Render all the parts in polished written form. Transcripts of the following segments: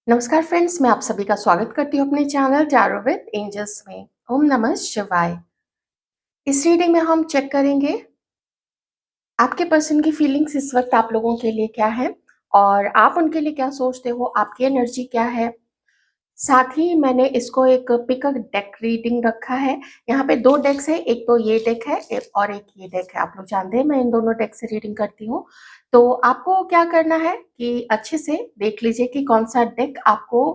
नमस्कार फ्रेंड्स, मैं आप सभी का स्वागत करती हूँ अपने चैनल टैरो विद एंजल्स में। ओम नमः शिवाय। इस रीडिंग में हम चेक करेंगे आपके पर्सन की फीलिंग्स इस वक्त आप लोगों के लिए क्या है और आप उनके लिए क्या सोचते हो, आपकी एनर्जी क्या है। साथ ही मैंने इसको एक पिक डेक रीडिंग रखा है। यहाँ पे दो डेक्स है, एक तो ये डेक है और एक ये डेक है। आप लोग जानते हैं मैं इन दोनों डेक से रीडिंग करती हूँ। तो आपको क्या करना है कि अच्छे से देख लीजिए कि कौन सा डेक आपको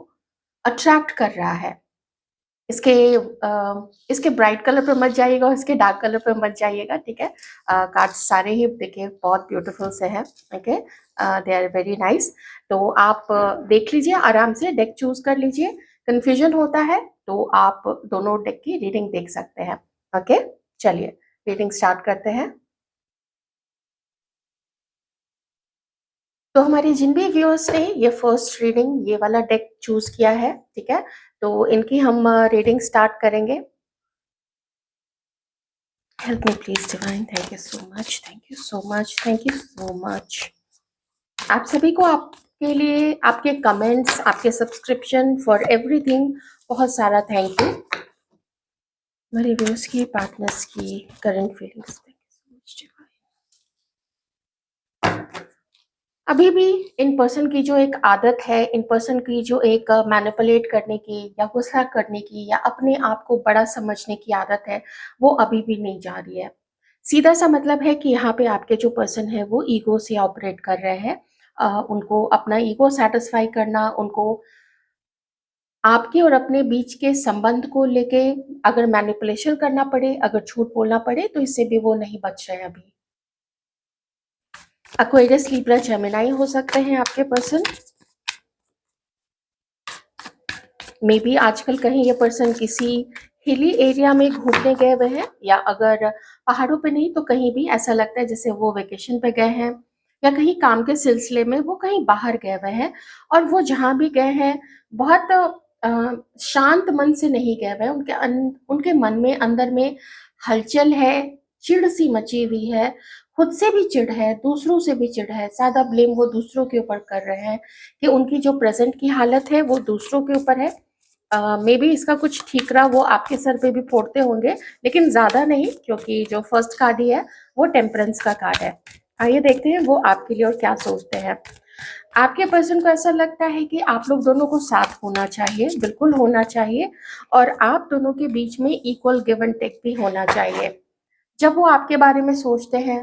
अट्रैक्ट कर रहा है। इसके इसके ब्राइट कलर पे मत जाइएगा और इसके डार्क कलर पे मत जाइएगा, ठीक है। कार्ड्स सारे ही देखिए बहुत ब्यूटीफुल से हैं, okay. They are very nice. तो आप देख लीजिए, आराम से डेक चूज कर लीजिए। कंफ्यूजन होता है तो आप दोनों डेक की रीडिंग देख सकते हैं, ओके। चलिए रीडिंग स्टार्ट करते हैं। तो हमारे जिन भी व्यूअर्स ने ये फर्स्ट रीडिंग ये वाला डेक चूज किया है, ठीक है, तो इनकी हम रीडिंग स्टार्ट करेंगे। Help me please divine, thank you so much, thank you so much, thank you so much। आप सभी को आपके लिए आपके कमेंट्स, आपके सब्सक्रिप्शन फॉर एवरीथिंग बहुत सारा थैंक यू। हमारे व्यूअर्स की, पार्टनर्स की current feelings, thank you so much. अभी भी इन पर्सन की जो एक आदत है, इन पर्सन की जो एक मैनिपुलेट करने की या गुस्सा करने की या अपने आप को बड़ा समझने की आदत है, वो अभी भी नहीं जा रही है। सीधा सा मतलब है कि यहाँ पे आपके जो पर्सन है वो ईगो से ऑपरेट कर रहे हैं। उनको अपना ईगो सेटिस्फाई करना, उनको आपके और अपने बीच के संबंध को लेके अगर मैनिपुलेशन करना पड़े, अगर झूठ बोलना पड़े, तो इससे भी वो नहीं बच रहे हैं अभी। एक्वेरियस, लिब्रा, जेमिनी हो सकते हैं आपके पर्सन। मे बी आजकल कहीं ये पर्सन किसी हिली एरिया में घूमने गए हुए हैं, या अगर पहाड़ों पे नहीं तो कहीं भी ऐसा लगता है जैसे वो वेकेशन पे गए हैं, या कहीं काम के सिलसिले में वो कहीं बाहर गए हुए हैं। और वो जहाँ भी गए हैं बहुत शांत मन से नहीं गए हुए हैं। उनके मन में अंदर में हलचल है, चिढ़ सी मची हुई है। खुद से भी चिढ़ है, दूसरों से भी चिढ़ है। ज्यादा ब्लेम वो दूसरों के ऊपर कर रहे हैं कि उनकी जो प्रेजेंट की हालत है वो दूसरों के ऊपर है। मे बी इसका कुछ ठीकरा वो आपके सर पे भी फोड़ते होंगे, लेकिन ज्यादा नहीं, क्योंकि जो फर्स्ट कार्ड ही है वो टेम्परेंस का कार्ड है। आइए देखते हैं वो आपके लिए और क्या सोचते हैं। आपके पर्सन को ऐसा लगता है कि आप लोग दोनों को साथ होना चाहिए, बिल्कुल होना चाहिए, और आप दोनों के बीच में इक्वल गिव एंड टेक भी होना चाहिए। जब वो आपके बारे में सोचते हैं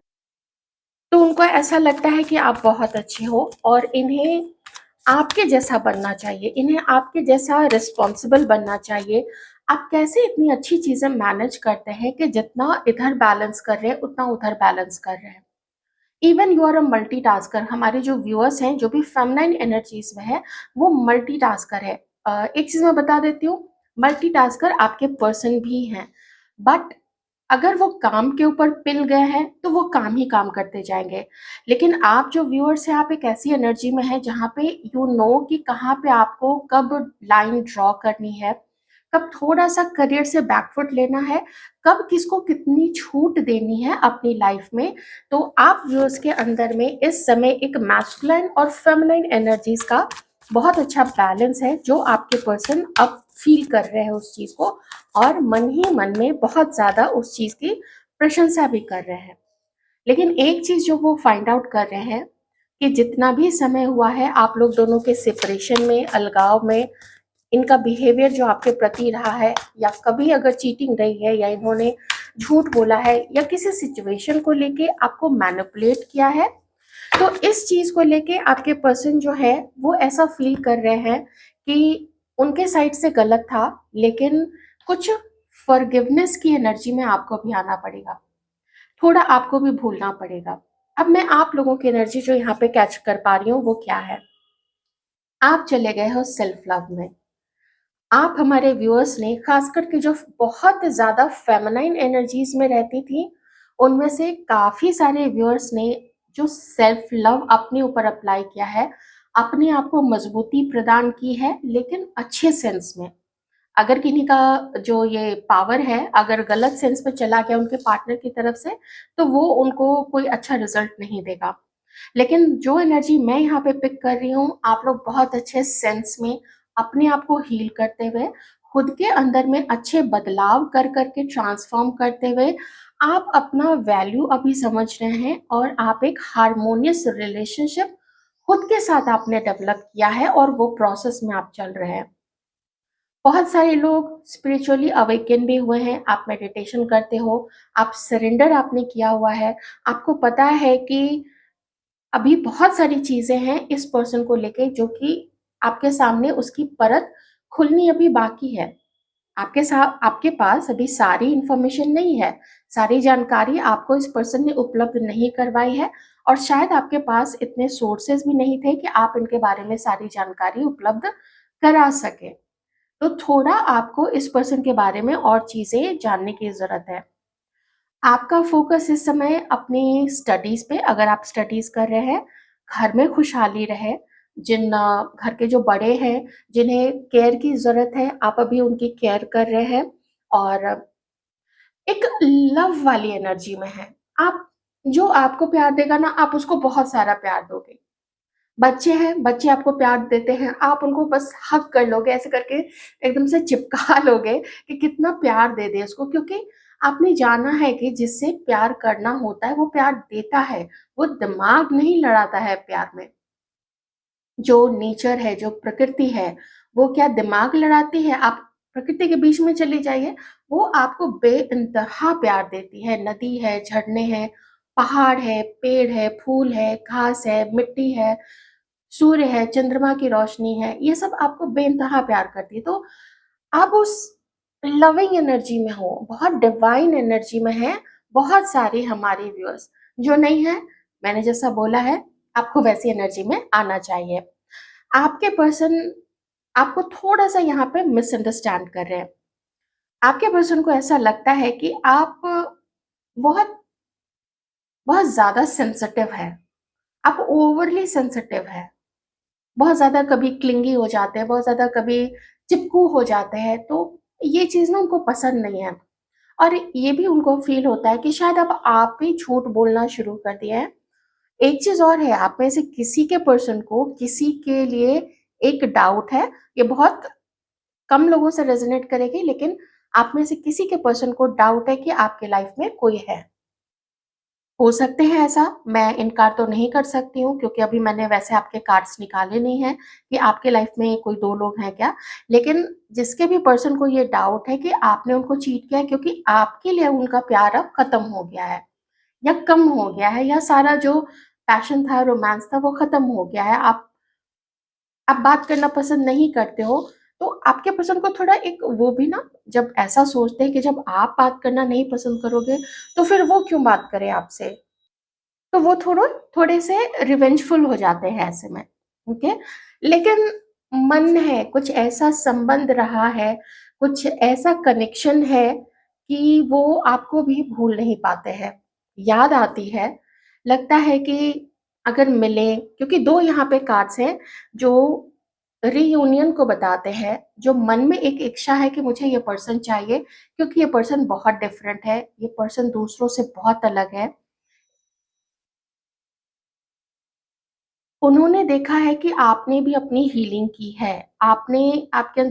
तो उनको ऐसा लगता है कि आप बहुत अच्छे हो और इन्हें आपके जैसा बनना चाहिए, इन्हें आपके जैसा रिस्पॉन्सिबल बनना चाहिए। आप कैसे इतनी अच्छी चीजें मैनेज करते हैं कि जितना इधर बैलेंस कर रहे हैं उतना उधर बैलेंस कर रहे हैं। Even you are a multitasker. हमारे जो व्यूअर्स हैं जो भी फेमिनाइन एनर्जीज में है वो मल्टीटास्कर है। एक चीज मैं बता देती हूँ, मल्टीटास्कर आपके पर्सन भी हैं, बट अगर वो काम के ऊपर पिल गए हैं तो वो काम ही काम करते जाएंगे। लेकिन आप जो व्यूअर्स हैं, आप एक ऐसी एनर्जी में है जहाँ पे यू नो कि कहाँ पे आपको कब लाइन ड्रॉ करनी है, कब थोड़ा सा करियर से बैकफुट लेना है, कब किसको कितनी छूट देनी है अपनी लाइफ में। तो आप व्यूअर्स के अंदर में इस समय एक मैस्कुलाइन और फेमिनाइन एनर्जीज का बहुत अच्छा बैलेंस है, जो आपके पर्सन अब फील कर रहे हैं उस चीज को, और मन ही मन में बहुत ज्यादा उस चीज की प्रशंसा भी कर रहे हैं। लेकिन एक चीज जो वो फाइंड आउट कर रहे हैं कि जितना भी समय हुआ है आप लोग दोनों के सेपरेशन में, अलगाव में, इनका बिहेवियर जो आपके प्रति रहा है, या कभी अगर चीटिंग रही है, या इन्होंने झूठ बोला है, या किसी सिचुएशन को लेके आपको मैनिपुलेट किया है, तो इस चीज को लेके आपके पर्सन जो है वो ऐसा फील कर रहे हैं कि उनके साइड से गलत था, लेकिन कुछ फॉरगिवनेस की एनर्जी में आपको भी आना पड़ेगा, थोड़ा आपको भी भूलना पड़ेगा। अब मैं आप लोगों की एनर्जी जो यहाँ पे कैच कर पा रही हूँ वो क्या है, आप चले गए हो सेल्फ लव में। आप हमारे व्यूअर्स ने खास करके जो बहुत ज्यादा फेमिनाइन एनर्जीज में रहती थी, उनमें से काफी सारे व्यूअर्स ने जो सेल्फ लव अपने ऊपर अप्लाई किया है, अपने आप को मजबूती प्रदान की है, लेकिन अच्छे सेंस में। अगर किन्हीं का जो ये पावर है अगर गलत सेंस में चला गया उनके पार्टनर की तरफ से, तो वो उनको कोई अच्छा रिजल्ट नहीं देगा। लेकिन जो एनर्जी मैं यहाँ पे पिक कर रही हूँ, आप लोग बहुत अच्छे सेंस में अपने आप को हील करते हुए, खुद के अंदर में अच्छे बदलाव कर करके ट्रांसफॉर्म करते हुए, आप अपना वैल्यू अभी समझ रहे हैं और आप एक हार्मोनियस रिलेशनशिप खुद के साथ आपने डेवलप किया है और वो प्रोसेस में आप चल रहे हैं। बहुत सारे लोग स्पिरिचुअली अवेकन भी हुए हैं, आप मेडिटेशन करते हो, आप सरेंडर आपने किया हुआ है, आपको पता है कि अभी बहुत सारी चीज़ें हैं इस पर्सन को लेके जो कि आपके सामने उसकी परत खुलनी अभी बाकी है। आपके पास अभी सारी इन्फॉर्मेशन नहीं है, सारी जानकारी आपको इस पर्सन ने उपलब्ध नहीं करवाई है और शायद आपके पास इतने सोर्सेज़ भी नहीं थे कि आप इनके बारे में सारी जानकारी उपलब्ध करा सकें। तो थोड़ा आपको इस पर्सन के बारे में और चीज़ें जानने की ज़रूरत है। आपका फ़ोकस इस समय अपनी स्टडीज़ पे, अगर आप स्टडीज़ कर रहे हैं, घर में खुशहाली रहे। घर के जो बड़े हैं, जिन्हें केयर की ज़रूरत है, आप अभी उनकी केयर कर रहे हैं और एक लव वाली एनर्जी में हैं। आप जो आपको प्यार देगा ना, आप उसको बहुत सारा प्यार दोगे। बच्चे हैं, बच्चे आपको प्यार देते हैं, आप उनको बस हग कर लोगे, ऐसे करके एकदम से चिपका लोगे कि कितना प्यार दे दें उसको, क्योंकि आपने जाना है कि जिससे प्यार करना होता है, वो प्यार देता है, वो दिमाग नहीं लड़ाता है प्यार में। जो नेचर है, जो प्रकृति है, वो क्या दिमाग लड़ाती है? आप प्रकृति के बीच में चली जाइए, वो आपको बेइंतहा प्यार देती है। नदी है, झरने हैं, पहाड़ है, पेड़ है, फूल है, घास है, मिट्टी है, सूर्य है, चंद्रमा की रोशनी है, ये सब आपको बेइंतहा प्यार करती है। तो आप उस लविंग एनर्जी में हो, बहुत डिवाइन एनर्जी में हैं। बहुत सारे हमारे व्यूअर्स जो नहीं है, मैंने जैसा बोला है, आपको वैसी एनर्जी में आना चाहिए। आपके पर्सन आपको थोड़ा-सा यहाँ पे मिसअंडरस्टैंड कर रहे हैं। आपके पर्सन को ऐसा लगता है कि आप बहुत बहुत ज़्यादा सेंसिटिव हैं, आप ओवरली सेंसिटिव हैं। बहुत ज़्यादा कभी क्लिंगी हो जाते हैं, बहुत ज़्यादा कभी चिपकू हो जाते हैं, तो ये चीज़ ना उनको पसंद नहीं है। और ये भी उनको फ़ील होता है कि शायद अब आप भी झूठ बोलना शुरू कर दिए हैं। एक चीज़ और है, आप में से किसी के पर्सन को किसी के लिए एक डाउट है, ये बहुत कम लोगों से रेज़ोनेट करेगी, लेकिन आप में से किसी के पर्सन को डाउट है कि आपके लाइफ़ में कोई है। हो सकते हैं ऐसा, मैं इनकार तो नहीं कर सकती हूँ क्योंकि अभी मैंने वैसे आपके कार्ड्स निकाले नहीं हैं कि आपके लाइफ में कोई 2 लोग हैं क्या? लेकिन जिसके भी पर्सन को ये डाउट है कि आपने उनको चीट किया है क्योंकि आपके लिए उनका प्यार अब खत्म हो गया है या कम हो गया है या सारा जो पैशन था, रोमांस था वो खत्म हो गया है। आप बात करना पसंद नहीं करते हो, तो आपके पर्सन को थोड़ा एक वो भी ना जब ऐसा सोचते हैं कि जब आप बात करना नहीं पसंद करोगे, तो फिर वो क्यों बात करें आपसे? तो वो थोड़े से रिवेंजफुल हो जाते हैं ऐसे में, ओके? लेकिन मन है, कुछ ऐसा संबंध रहा है, कुछ ऐसा कनेक्शन है कि वो आपको भी भूल नहीं पाते हैं। याद आती है, लगता है कि अगर मिलें, क्योंकि 2 यहाँ पे कार्ड्स हैं जो रियूनियन को बताते हैं, जो मन में एक इच्छा है कि मुझे ये पर्सन चाहिए क्योंकि ये पर्सन बहुत डिफरेंट है, ये पर्सन दूसरों से बहुत अलग है। उन्होंने देखा है कि आपने भी अपनी हीलिंग की है। आपने आपके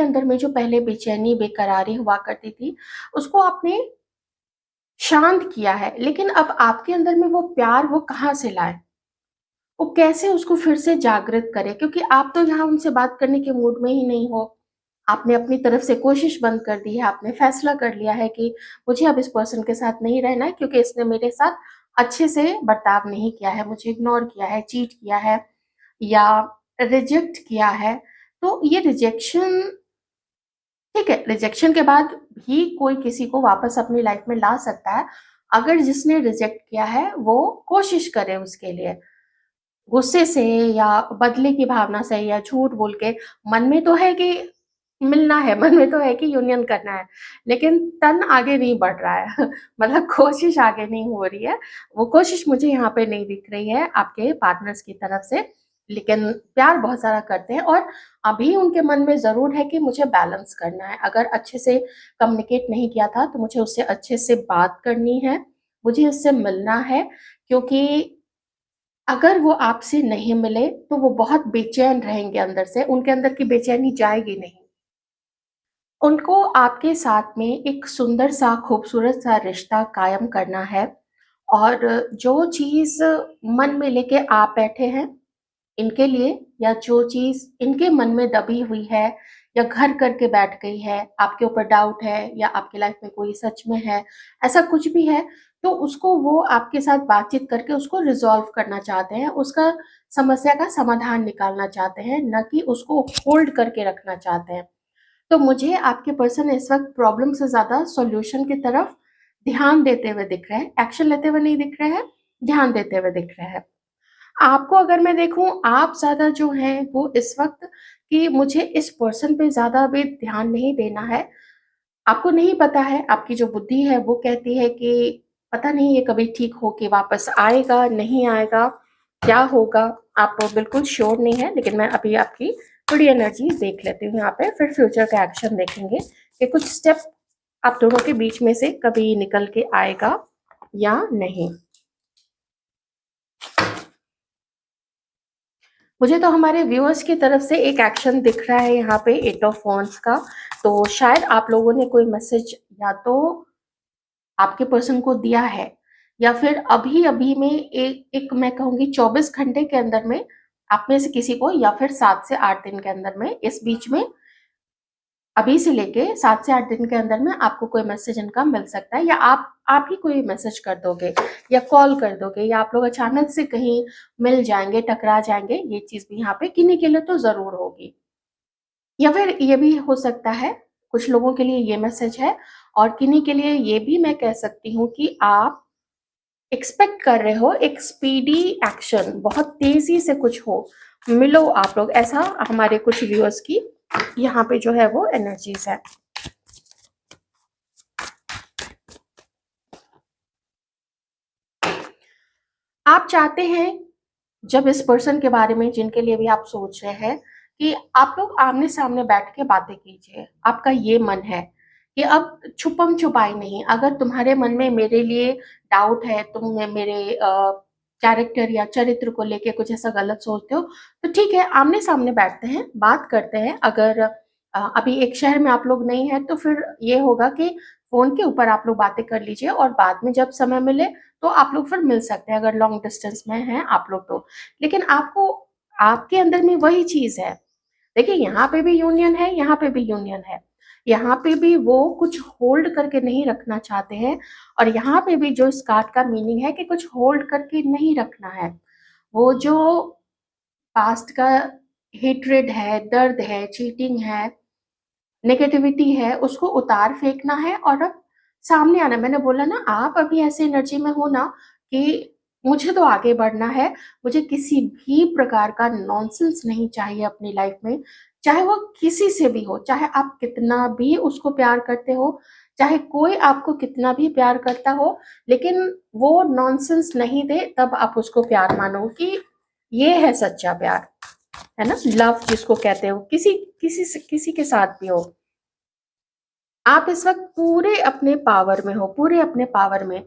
अंदर में जो पहले बेचैनी, बेकरारी हुआ करती थी, उसको आपने शांत किया है। लेकिन अब आपके अंदर में वो प्यार वो कहाँ से लाएँ? वो कैसे उसको फिर से जागृत करें? क्योंकि आप तो यहाँ उनसे बात करने के मूड में ही नहीं हो। आपने अपनी तरफ से कोशिश बंद कर दी है, आपने फैसला कर लिया है कि मुझे अब इस पर्सन के साथ नहीं रहना है क्योंकि इसने मेरे साथ अच्छे से बर्ताव नहीं किया है, मुझे इग्नोर किया है, चीट किया है या रिजेक्ट किया है। तो ये रिजेक्शन ठीक है, रिजेक्शन के बाद भी कोई किसी को वापस अपनी लाइफ में ला सकता है, अगर जिसने रिजेक्ट किया है वो कोशिश करे उसके लिए। गुस्से से या बदले की भावना से या झूठ बोल के, मन में तो है कि मिलना है, मन में तो है कि यूनियन करना है, लेकिन तन आगे नहीं बढ़ रहा है मतलब कोशिश आगे नहीं हो रही है। वो कोशिश मुझे यहाँ पे नहीं दिख रही है आपके पार्टनर्स की तरफ से, लेकिन प्यार बहुत सारा करते हैं और अभी उनके मन में ज़रूर है कि मुझे बैलेंस करना है। अगर अच्छे से कम्युनिकेट नहीं किया था, तो मुझे उससे अच्छे से बात करनी है, मुझे उससे मिलना है क्योंकि अगर वो आपसे नहीं मिले तो वो बहुत बेचैन रहेंगे अंदर से, उनके अंदर की बेचैनी जाएगी नहीं। उनको आपके साथ में एक सुंदर सा, खूबसूरत सा रिश्ता कायम करना है और जो चीज़ मन में लेके आप बैठे हैं इनके लिए, या जो चीज़ इनके मन में दबी हुई है या घर करके बैठ गई है, आपके ऊपर डाउट है या आपकी लाइफ में कोई सच में है, ऐसा कुछ भी है, तो उसको वो आपके साथ बातचीत करके उसको रिज़ॉल्व करना चाहते हैं, उसका समस्या का समाधान निकालना चाहते हैं, ना कि उसको होल्ड करके रखना चाहते हैं। तो मुझे आपके पर्सन इस वक़्त प्रॉब्लम से ज़्यादा सॉल्यूशन की तरफ ध्यान देते हुए दिख रहे हैं, एक्शन लेते हुए नहीं दिख रहे हैं, ध्यान देते हुए दिख रहे हैं। आपको अगर मैं देखूँ, आप ज़्यादा जो हैं वो इस वक़्त कि मुझे इस पर्सन पे ज़्यादा अभी ध्यान नहीं देना है। आपको नहीं पता है, आपकी जो बुद्धि है वो कहती है कि पता नहीं ये कभी ठीक हो के वापस आएगा, नहीं आएगा, क्या होगा? आप बिल्कुल श्योर नहीं हैं, लेकिन मैं अभी आपकी थोड़ी एनर्जी देख लेती हूँ यहाँ पे, फिर फ्यूचर का एक्शन देखेंगे कि कुछ स्टेप आप दोनों के बीच में से कभी निकल के आएगा या नहीं। मुझे तो हमारे व्यूअर्स की तरफ से एक एक्शन दिख रहा है यहाँ पे 8 ऑफ वांड्स का, तो शायद आप लोगों ने कोई मैसेज या तो आपके पर्सन को दिया है या फिर अभी-अभी में एक मैं कहूँगी 24 घंटे के अंदर में आप में से किसी को, या फिर 7 से 8 दिन के अंदर में, इस बीच में अभी से लेके 7 से 8 दिन के अंदर में आपको कोई मैसेज इनका मिल सकता है, या आप ही कोई मैसेज कर दोगे या कॉल कर दोगे, या आप लोग अचानक से कहीं मिल जाएँगे, टकरा जाएँगे, ये चीज़ भी यहाँ पे किन्हीं के लिए तो ज़रूर होगी। या फिर ये भी हो सकता है, कुछ लोगों के लिए ये मैसेज है और किन्हीं के लिए ये भी मैं कह सकती हूँ कि आप एक्सपेक्ट कर रहे हो एक स्पीडी एक्शन, बहुत तेज़ी से कुछ हो, मिलो आप लोग, ऐसा हमारे कुछ व्यूअर्स की यहाँ पे जो है वो एनर्जीज़ है। आप चाहते हैं, जब इस पर्सन के बारे में जिनके लिए भी आप सोच रहे हैं, कि आप लोग आमने-सामने बैठ के बातें कीजिए। आपका ये मन है कि अब छुपम-छुपाई नहीं, अगर तुम्हारे मन में मेरे लिए डाउट है, तुम मेरे कैरेक्टर या चरित्र को लेके कुछ ऐसा गलत सोचते हो, तो ठीक है, आमने-सामने बैठते हैं, बात करते हैं। अगर अभी एक शहर में आप लोग नहीं हैं, तो फिर ये होगा कि फ़ोन के ऊपर आप लोग बातें कर लीजिए और बाद में जब समय मिले तो आप लोग फिर मिल सकते हैं, अगर लॉन्ग डिस्टेंस में हैं आप लोग तो। लेकिन आपको, आपके अंदर में वही चीज़ है। देखिए, यहाँ पे भी यूनियन है, यहाँ पे भी यूनियन है। यहाँ पे भी वो कुछ होल्ड करके नहीं रखना चाहते हैं और यहाँ पे भी जो इस कार्ड का मीनिंग है कि कुछ होल्ड करके नहीं रखना है। वो जो पास्ट का हेट्रेड है, दर्द है, चीटिंग है, नेगेटिविटी है, उसको उतार फेंकना है और अब सामने आना। मैंने बोला ना, आप अभी ऐसे एनर्जी में हो ना कि मुझे तो आगे बढ़ना है, मुझे किसी भी प्रकार का नॉनसेंस नहीं चाहिए अपनी लाइफ में, चाहे वो किसी से भी हो, चाहे आप कितना भी उसको प्यार करते हो, चाहे कोई आपको कितना भी प्यार करता हो, लेकिन वो नॉनसेंस नहीं दे, तब आप उसको प्यार मानो कि ये है सच्चा प्यार, है ना? लव जिसको कहते हो, किसी के साथ भी हो। आप इस वक़्त पूरे अपने पावर में हो, पूरे अपने पावर में।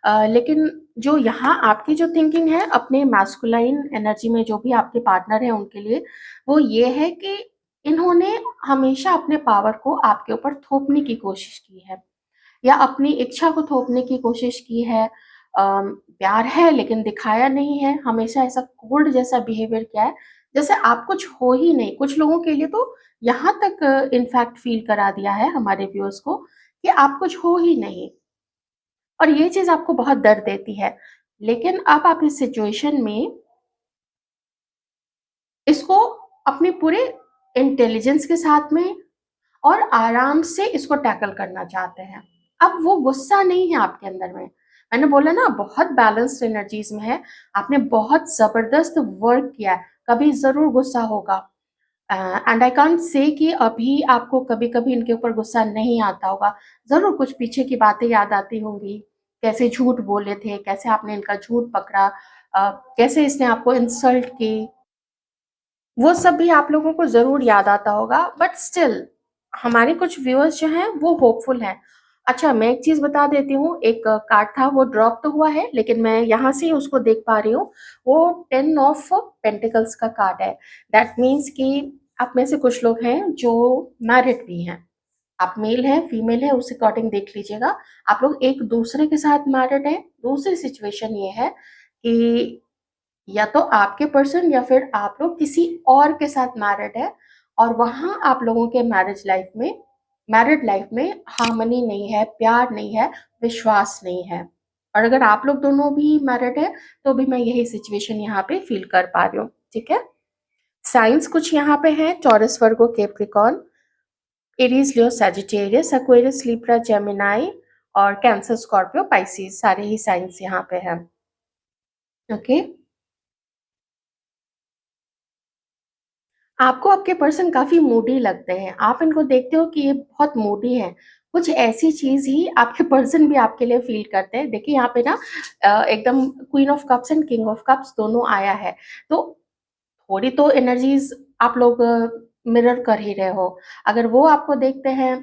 लेकिन जो यहाँ आपकी जो थिंकिंग है अपने मैस्कुलाइन एनर्जी में जो भी आपके पार्टनर हैं उनके लिए, वो ये है कि इन्होंने हमेशा अपने पावर को आपके ऊपर थोपने की कोशिश की है या अपनी इच्छा को थोपने की कोशिश की है। प्यार है लेकिन दिखाया नहीं है, हमेशा ऐसा कोल्ड जैसा बिहेवियर किया है, जैसे आप कुछ हो ही नहीं। कुछ लोगों के लिए तो यहाँ तक इनफैक्ट फ़ील करा दिया है हमारे व्यूअर्स को कि आप कुछ हो ही नहीं, और ये चीज़ आपको बहुत दर्द देती है। लेकिन अब आप इस सिचुएशन में इसको अपने पूरे इंटेलिजेंस के साथ में और आराम से इसको टैकल करना चाहते हैं। अब वो गुस्सा नहीं है आपके अंदर में। मैंने बोला ना, बहुत बैलेंस्ड एनर्जीज़ में है। आपने बहुत ज़बरदस्त वर्क किया है, कभी ज़रूर गुस्सा होगा। एंड आई कांट से कि अभी आपको कभी-कभी इनके ऊपर गुस्सा नहीं आता होगा। ज़रूर कुछ पीछे की बातें याद आती होंगी, कैसे झूठ बोले थे, कैसे आपने इनका झूठ पकड़ा, कैसे इसने आपको इंसल्ट की। वो सब भी आप लोगों को ज़रूर याद आता होगा, बट स्टिल हमारे कुछ व्यूअर्स जो हैं वो होपफुल हैं। अच्छा, मैं एक चीज़ बता देती हूँ, एक कार्ड था वो ड्रॉप तो हुआ है, लेकिन मैं यहाँ से उसको देख पा रही हूँ, वो 10 ऑफ पेंटिकल्स का कार्ड है। दैट मीन्स कि आप में से कुछ लोग हैं जो मैरिड भी हैं। आप मेल हैं, फीमेल है, उस अकॉर्डिंग देख लीजिएगा। आप लोग एक दूसरे के साथ मैरिड हैं। दूसरी सिचुएशन ये है कि या तो आपके पर्सन या फिर आप लोग किसी और के साथ मैरिड है और वहां आप लोगों के मैरिड लाइफ में हार्मनी नहीं है, प्यार नहीं है, विश्वास नहीं है। और अगर आप लोग दोनों भी मैरिड है तो भी मैं यही सिचुएशन यहाँ पे फील कर पा रही हूँ। ठीक है, साइंस कुछ यहाँ पे है: टॉरस, वर्गो, केप्रिकॉन, एरीज, लियो, सैजिटेरियस, एक्वेरियस, लिब्रा, जेमिनाई और कैंसर, स्कॉर्पियो, पाइसिस, सारे ही साइंस यहाँ पे हैं। ओके, आपको आपके पर्सन काफ़ी मूडी लगते हैं। आप इनको देखते हो कि ये बहुत मूडी हैं। कुछ ऐसी चीज़ ही आपके पर्सन भी आपके लिए फ़ील करते हैं। देखिए यहाँ पे ना एकदम queen of cups and king of cups दोनों आया है। तो थोड़ी तो एनर्जीज़ आप लोग मिरर कर ही रहे हो। अगर वो आपको देखते हैं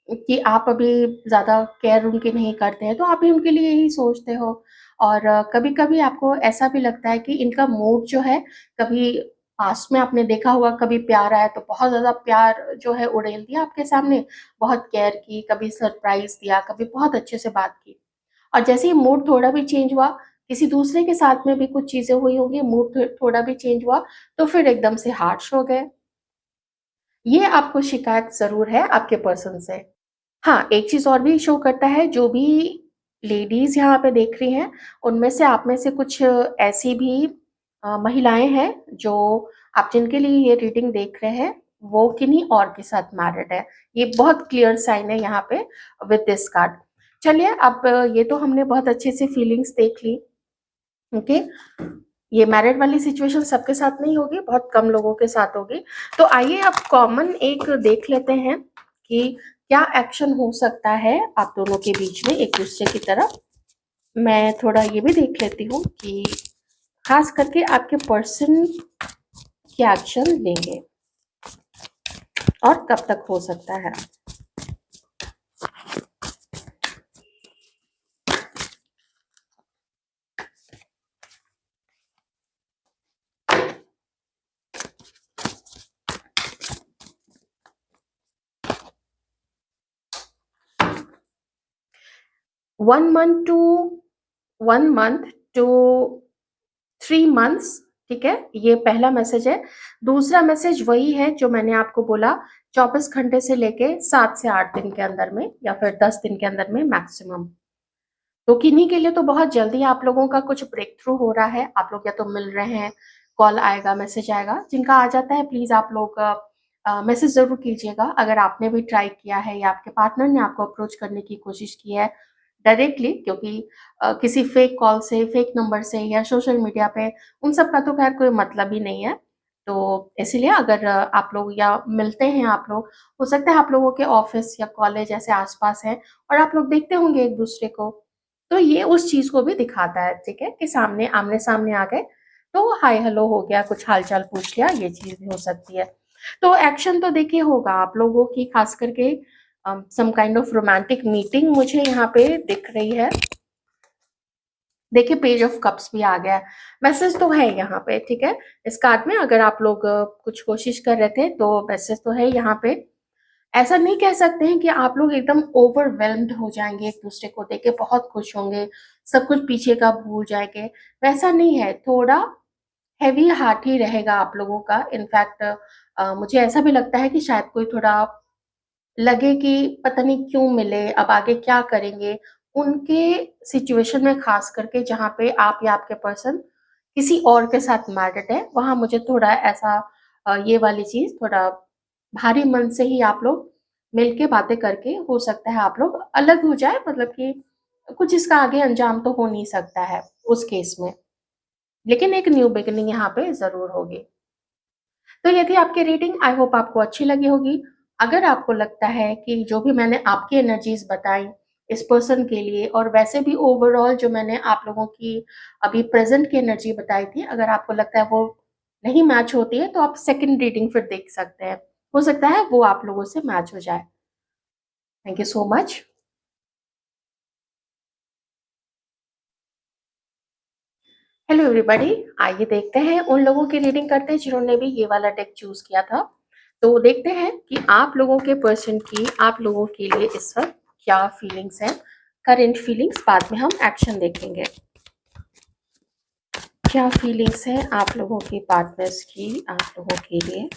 कि आप अभी ज़्यादा केयर उनकी नहीं करते हैं, तो आप भी उनके लिए यही सोचते हो। और कभी-कभी आपको ऐसा भी लगता है कि इनका मूड जो है, कभी पास्ट में आपने देखा होगा, कभी प्यार आया तो बहुत ज़्यादा प्यार जो है उड़ेल दिया आपके सामने, बहुत केयर की, कभी सरप्राइज़ दिया, कभी बहुत अच्छे से बात की। और जैसे ही मूड थोड़ा भी चेंज हुआ, किसी दूसरे के साथ में भी कुछ चीज़ें हुई होंगी, मूड थोड़ा भी चेंज हुआ, तो फिर एकदम से हार्श हो गए। ये आपको शिकायत ज़रूर है आपके पर्सन से। हाँ, एक चीज़ और भी शो करता है, जो भी लेडीज़ यहाँ पे देख रही हैं, उनमें से आप में से कुछ ऐसी भी महिलाएँ हैं, जो आप जिनके लिए ये रीडिंग देख रहे हैं, वो किन्हीं और के साथ मैरिड है। ये बहुत क्लियर साइन है यहाँ पे विद दिस कार्ड। चलिए, अब ये तो हमने बहुत अच्छे से फीलिंग्स देख ली। ओके, ये मैरिड वाली सिचुएशन सबके साथ नहीं होगी, बहुत कम लोगों के साथ होगी। तो आइए अब कॉमन एक देख लेते हैं कि क्या एक्शन हो सकता है आप दोनों के बीच में एक दूसरे की तरफ। मैं थोड़ा ये भी देख लेती हूँ कि खास करके आपके पर्सन क्या एक्शन लेंगे और कब तक हो सकता है। 1 month to 1 month to 3 months, ठीक है? ये पहला मैसेज है। दूसरा मैसेज वही है जो मैंने आपको बोला, 24 घंटे से लेके 7 से 8 दिन के अंदर में या फिर 10 दिन के अंदर में मैक्सिमम। तो किन्हीं के लिए तो बहुत जल्दी आप लोगों का कुछ ब्रेक थ्रू हो रहा है, आप लोग या तो मिल रहे हैं, कॉल आएगा, मैसेज आएगा। जिनका आ जाता है प्लीज़ आप लोग मैसेज ज़रूर कीजिएगा। अगर आपने भी ट्राई किया है या आपके पार्टनर ने आपको अप्रोच करने की कोशिश की है डायरेक्टली, क्योंकि किसी फेक कॉल से, फेक नंबर से या सोशल मीडिया पे, उन सब का तो ख़ैर कोई मतलब ही नहीं है। तो इसीलिए अगर आप लोग या मिलते हैं आप लोग, हो सकता है आप लोगों के ऑफ़िस या कॉलेज ऐसे आस-पास हैं और आप लोग देखते होंगे एक-दूसरे को। तो ये उस चीज़ को भी दिखाता है, ठीक है? कि सामने आमने-सामने आ गए, तो हाय हेलो हो गया, कुछ हाल-चाल पूछ लिया, ये चीज़ भी हो सकती है। तो एक्शन तो देखिए होगा आप लोगों की, खास करके some kind of romantic meeting मुझे यहाँ पे दिख रही है। देखिए पेज ऑफ कप्स भी आ गया है, मैसेज तो है यहाँ पे, ठीक है? इस कार्ड में अगर आप लोग कुछ कोशिश कर रहे थे तो मैसेज तो है यहाँ पे। ऐसा नहीं कह सकते हैं कि आप लोग एकदम ओवरवेल्म्ड हो जाएँगे, एक-दूसरे को देख के बहुत खुश होंगे, सब कुछ पीछे का भूल जाएँगे, वैसा नहीं है। थोड़ा हेवी हार्ट ही रहेगा आप लोगों का। इनफैक्ट मुझे ऐसा भी लगता है कि शायद कोई थोड़ा लगे कि पता नहीं क्यों मिले, अब आगे क्या करेंगे? उनके सिचुएशन में ख़ास करके जहाँ पे आप या आपके पर्सन किसी और के साथ मैरिड है, वहाँ मुझे थोड़ा ऐसा ये वाली चीज़ थोड़ा भारी मन से ही आप लोग मिल के बातें करके हो सकता है आप लोग अलग हो जाए, मतलब कि कुछ इसका आगे अंजाम तो हो नहीं सकता है उस केस में। लेकिन एक न्यू बिगिनिंग यहाँ पे ज़रूर होगी। तो ये थी आपकी रीडिंग, आई होप आपको अच्छी लगी होगी। अगर आपको लगता है कि जो भी मैंने आपकी एनर्जीज़ बताई इस पर्सन के लिए और वैसे भी ओवरऑल जो मैंने आप लोगों की अभी प्रेज़ेंट की एनर्जी बताई थी, अगर आपको लगता है वो नहीं मैच होती है, तो आप सेकंड रीडिंग फिर देख सकते हैं। हो सकता है वो आप लोगों से मैच हो जाए। Thank you so much. Hello everybody, आइए देखते हैं उन लोगों की रीडिंग करते हैं जिन्होंने भी ये वाला डेक चूज किया था। तो देखते हैं कि आप लोगों के पर्सन की आप लोगों के लिए इस वक्त क्या फीलिंग्स हैं, करंट फीलिंग्स। बाद में हम एक्शन देखेंगे। क्या फीलिंग्स हैं आप लोगों के पार्टनर्स की आप लोगों के लिए।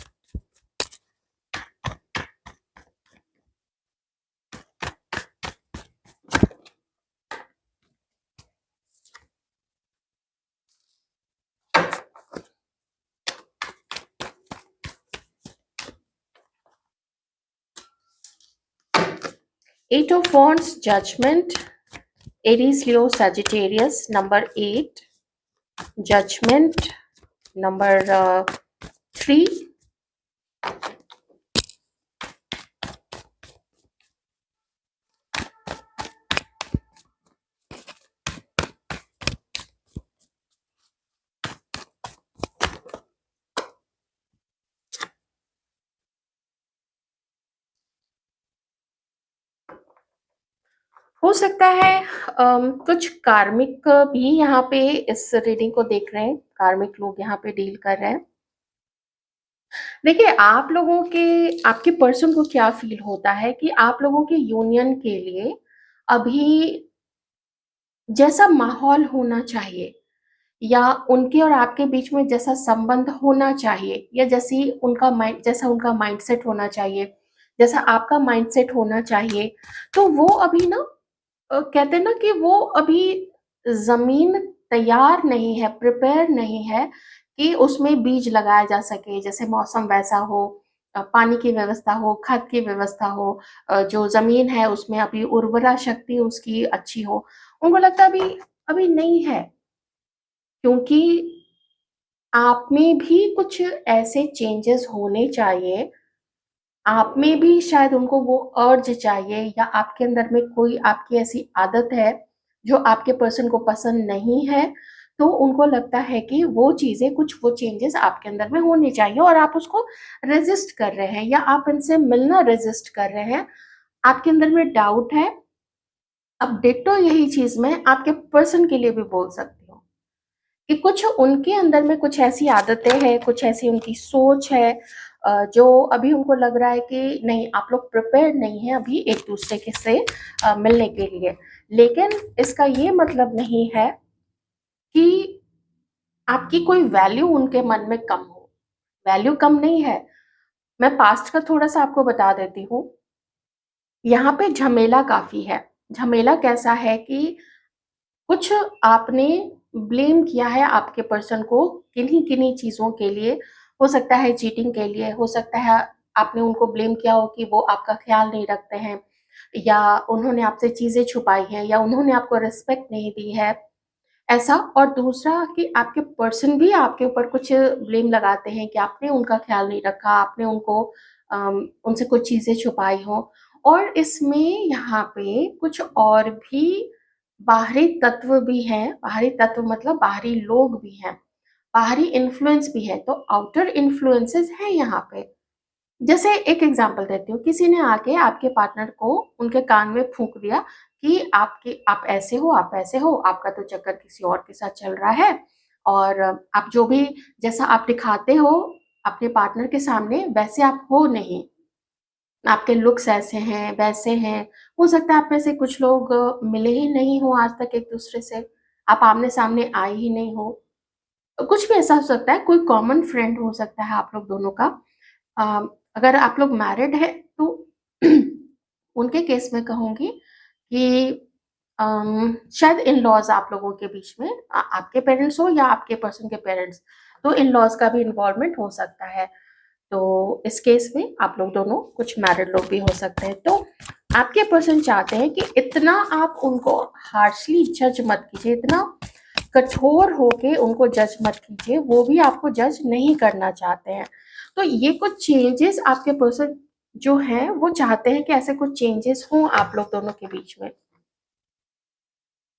Eight of wands, judgement, Aries, Leo, Sagittarius, number 8, judgement, number 3, हो सकता है कुछ कार्मिक भी यहाँ पे इस रीडिंग को देख रहे हैं, कार्मिक लोग यहाँ पे डील कर रहे हैं। देखिए, आप लोगों के आपके पर्सन को क्या फील होता है कि आप लोगों के यूनियन के लिए अभी जैसा माहौल होना चाहिए या उनके और आपके बीच में जैसा संबंध होना चाहिए या जैसा उनका माइंडसेट होना चाहिए, जैसा आपका माइंडसेट होना चाहिए, तो वो अभी ना कहते हैं ना कि वो अभी ज़मीन तैयार नहीं है, प्रिपेयर नहीं है कि उसमें बीज लगाया जा सके। जैसे मौसम वैसा हो, पानी की व्यवस्था हो, खाद की व्यवस्था हो, जो ज़मीन है उसमें अभी उर्वरा शक्ति उसकी अच्छी हो। उनको लगता है अभी अभी नहीं है, क्योंकि आप में भी कुछ ऐसे चेंजेस होने चाहिए। आप में भी शायद उनको वो अर्ज चाहिए या आपके अंदर में कोई आपकी ऐसी आदत है जो आपके पर्सन को पसंद नहीं है, तो उनको लगता है कि वो चीज़ें कुछ वो चेंजेस आपके अंदर में होने चाहिए और आप उसको रेज़िस्ट कर रहे हैं या आप इनसे मिलना रेज़िस्ट कर रहे हैं। आपके अंदर में डाउट है। अब डिट्टो यही चीज़ मैं आपके पर्सन के लिए भी बोल सकती हूँ कि कुछ उनके अंदर में कुछ ऐसी आदतें हैं, कुछ ऐसी उनकी सोच है जो अभी उनको लग रहा है कि नहीं, आप लोग प्रिपेयर नहीं हैं अभी एक दूसरे के से मिलने के लिए। लेकिन इसका ये मतलब नहीं है कि आपकी कोई वैल्यू उनके मन में कम हो। वैल्यू कम नहीं है। मैं पास्ट का थोड़ा-सा आपको बता देती हूँ। यहाँ पे झमेला काफ़ी है। झमेला कैसा है कि कुछ आपने ब्लेम किया है आपके पर्सन को किन्हीं-किन्हीं चीज़ों के लिए। हो सकता है चीटिंग के लिए, हो सकता है आपने उनको ब्लेम किया हो कि वो आपका ख़्याल नहीं रखते हैं या उन्होंने आपसे चीज़ें छुपाई हैं या उन्होंने आपको रिस्पेक्ट नहीं दी है, ऐसा। और दूसरा कि आपके पर्सन भी आपके ऊपर कुछ ब्लेम लगाते हैं कि आपने उनका ख़्याल नहीं रखा, आपने उनसे कुछ चीज़ें छुपाई हों। और इसमें यहाँ पे कुछ और भी बाहरी तत्व भी हैं। बाहरी तत्व मतलब बाहरी लोग भी हैं, बाहरी इन्फ्लुएंस भी है। तो आउटर इन्फ्लुएंसेस हैं यहाँ पे। जैसे एक एग्जांपल देती हूँ, किसी ने आके आपके पार्टनर को उनके कान में फूँक दिया कि आप ऐसे हो, आप ऐसे हो, आपका तो चक्कर किसी और के साथ चल रहा है और आप जो भी जैसा आप दिखाते हो अपने पार्टनर के सामने वैसे आप हो नहीं। आपके लुक्स ऐसे हैं, वैसे हैं। हो सकता है आप में से कुछ लोग मिले ही नहीं हों आज तक एक-दूसरे से, आप आमने-सामने आए ही नहीं हो। कुछ भी ऐसा हो सकता है, कोई कॉमन फ्रेंड हो सकता है आप लोग दोनों का। अ, अगर आप लोग मैरिड हैं तो उनके केस में कहूँगी कि शायद इन-लॉज़ आप लोगों के बीच में आपके पेरेंट्स हो या आपके पर्सन के पेरेंट्स, तो इन-लॉज़ का भी इन्वॉल्वमेंट हो सकता है। तो इस केस में आप लोग दोनों कुछ मैरिड लोग भी हो सकते हैं। तो आपके पर्सन चाहते हैं कि इतना आप उनको हार्शली जज मत कीजिए, इतना कठोर होके उनको जज मत कीजिए, वो भी आपको जज नहीं करना चाहते हैं। तो ये कुछ चेंजेस आपके पर्सन जो हैं वो चाहते हैं कि ऐसे कुछ चेंजेस हों आप लोग दोनों के बीच में।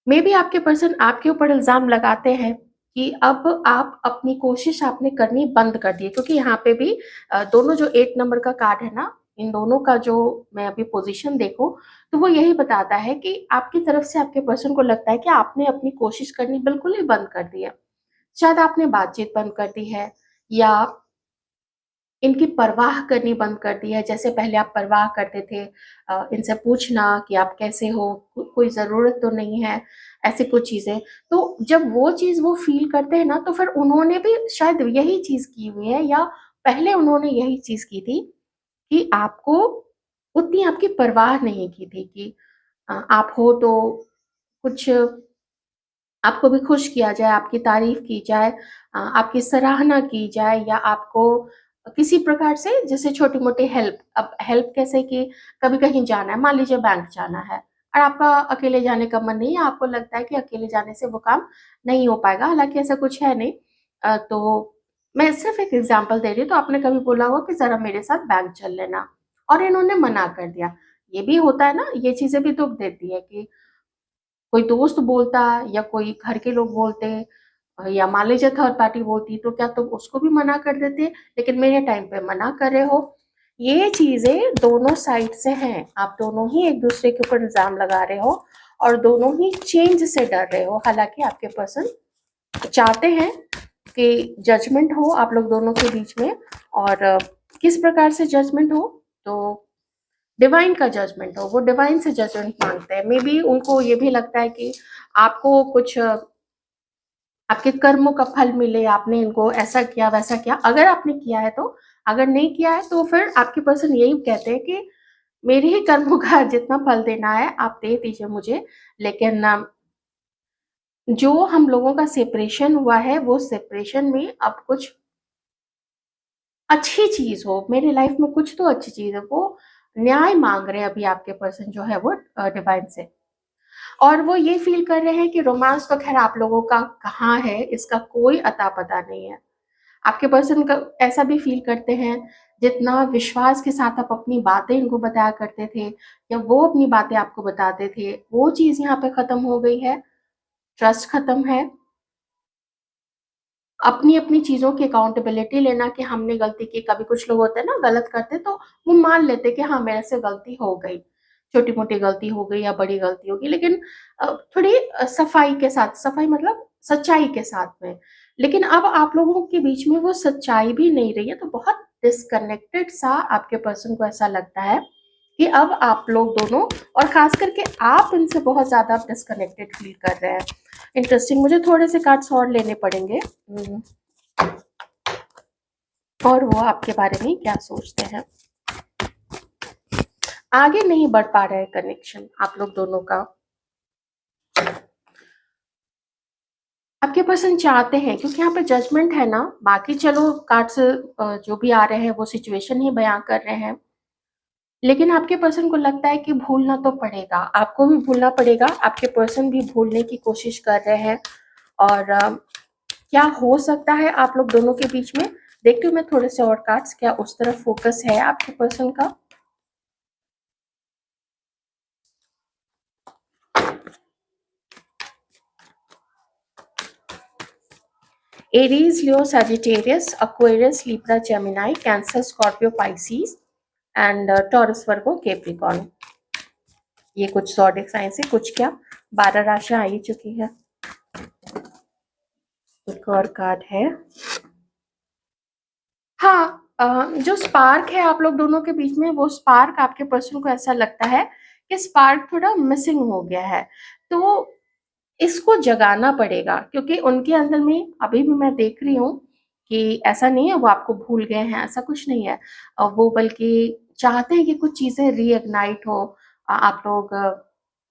मेबी आपके पर्सन आपके ऊपर इल्ज़ाम लगाते हैं कि अब आप अपनी कोशिश आपने करनी बंद कर दी है, क्योंकि यहाँ पे भी दोनों जो 8 नंबर का कार्ड है ना, इन दोनों का जो मैं अभी पोज़ीशन देखूँ, तो वो यही बताता है कि आपकी तरफ से आपके पर्सन को लगता है कि आपने अपनी कोशिश करनी बिल्कुल ही बंद कर दी है। शायद आपने बातचीत बंद कर दी है या इनकी परवाह करनी बंद कर दी है। जैसे पहले आप परवाह करते थे इनसे पूछना कि आप कैसे हो, कोई ज़रूरत तो नहीं है, ऐसी कुछ चीज़ें। तो जब वो चीज़ वो फ़ील करते हैं ना, तो फिर उन्होंने भी शायद यही चीज़ की हुई है या पहले उन्होंने यही चीज़ की थी कि आपको उतनी आपकी परवाह नहीं की थी कि आप हो तो कुछ आपको भी खुश किया जाए, आपकी तारीफ़ की जाए, आपकी सराहना की जाए या आपको किसी प्रकार से जैसे छोटी-मोटी हेल्प, अब हेल्प कैसे कि कभी कहीं जाना है, मान लीजिए बैंक जाना है और आपका अकेले जाने का मन नहीं है, आपको लगता है कि अकेले जाने से वो काम नहीं हो पाएगा, हालाँकि ऐसा कुछ है नहीं। तो मैं सिर्फ़ एक एग्ज़ाम्पल दे रही हूँ, तो आपने कभी बोला होगा कि ज़रा मेरे साथ बैंक चल लेना और इन्होंने मना कर दिया। ये भी होता है ना, ये चीज़ें भी दुःख देती है कि कोई दोस्त बोलता या कोई घर के लोग बोलते या मान लीजिए थर्ड पार्टी बोलती तो क्या तुम उसको भी मना कर देते? लेकिन मेरे टाइम पे मना कर रहे हो। ये चीज़ें दोनों साइड से हैं, आप दोनों ही एक-दूसरे के ऊपर इल्ज़ाम लगा रहे हो और दोनों ही चेंज से डर रहे हो। हालाँकि आपके पर्सन चाहते हैं कि जजमेंट हो आप लोग दोनों के बीच में और किस प्रकार से जजमेंट हो? तो डिवाइन का जजमेंट हो, वो डिवाइन से जजमेंट मांगते हैं। मे बी उनको ये भी लगता है कि आपको कुछ आपके कर्मों का फल मिले, आपने इनको ऐसा किया, वैसा किया। अगर आपने किया है तो, अगर नहीं किया है तो फिर आपके पर्सन यही कहते हैं कि मेरे ही कर्मों का जितना फल देना है आप दे दीजिए मुझे, लेकिन जो हम लोगों का सेपरेशन हुआ है, वो सेपरेशन में अब कुछ अच्छी चीज़ हो, मेरे लाइफ में कुछ तो अच्छी चीज़ है, वो न्याय माँग रहे हैं अभी आपके पर्सन जो है वो डिवाइन से। और वो ये फ़ील कर रहे हैं कि रोमांस तो ख़ैर आप लोगों का कहाँ है, इसका कोई अता-पता नहीं है। आपके पर्सन का ऐसा भी फ़ील करते हैं, जितना विश्वास के साथ आप अपनी बातें इनको बताया करते थे या वो अपनी बातें आपको बताते थे, वो चीज़ यहाँ पे ख़त्म हो गई है, ट्रस्ट ख़त्म है। अपनी-अपनी चीज़ों की अकाउंटेबिलिटी लेना कि हमने गलती की, कभी कुछ लोग होते हैं ना गलत करते तो वो मान लेते कि हाँ, मेरे से गलती हो गई। छोटी-मोटी गलती हो गई या बड़ी गलती होगी लेकिन थोड़ी सफाई के साथ, सफाई मतलब सच्चाई के साथ में। लेकिन अब आप लोगों के बीच में वो सच्चाई भी नहीं रही है, तो बहुत डिस्कनेक्टेड सा आपके पर्सन को ऐसा लगता है कि अब आप लोग दोनों और ख़ास करके आप इनसे बहुत ज़्यादा डिस्कनेक्टेड फ़ील कर रहे हैं। इंटरेस्टिंग, मुझे थोड़े से कार्ड्स और लेने पड़ेंगे। और वो आपके बारे में क्या सोचते हैं। आगे नहीं बढ़ पा रहा है कनेक्शन आप लोग दोनों का। आपके पर्सन चाहते हैं क्योंकि यहाँ पे जजमेंट है ना, बाकी चलो कार्ड्स जो भी आ रहे हैं वो सिचुएशन ही बयां कर रहे हैं, लेकिन आपके पर्सन को लगता है कि भूलना तो पड़ेगा, आपको भी भूलना पड़ेगा, आपके पर्सन भी भूलने की कोशिश कर रहे हैं। और क्या हो सकता है आप लोग दोनों के बीच में, देखती हूँ मैं थोड़े से और कार्ड्स, क्या उस तरफ फोकस है आपके पर्सन का। Aries, Leo, Sagittarius, Aquarius, Libra, Gemini, cancer, Scorpio, Pisces and taurus, Virgo, Capricorn. ये कुछ ज़ोडिएक साइन से, कुछ क्या 12 राशियां आ ही चुकी है। एक और कार्ड है। हाँ, जो स्पार्क है आप लोग दोनों के बीच में, वो स्पार्क आपके पर्सन को ऐसा लगता है कि स्पार्क थोड़ा मिसिंग हो गया है, तो इसको जगाना पड़ेगा क्योंकि उनके अंदर में अभी भी मैं देख रही हूँ कि ऐसा नहीं है वो आपको भूल गए हैं, ऐसा कुछ नहीं है। वो बल्कि चाहते हैं कि कुछ चीज़ें रीइग्नाइट हो, आप लोग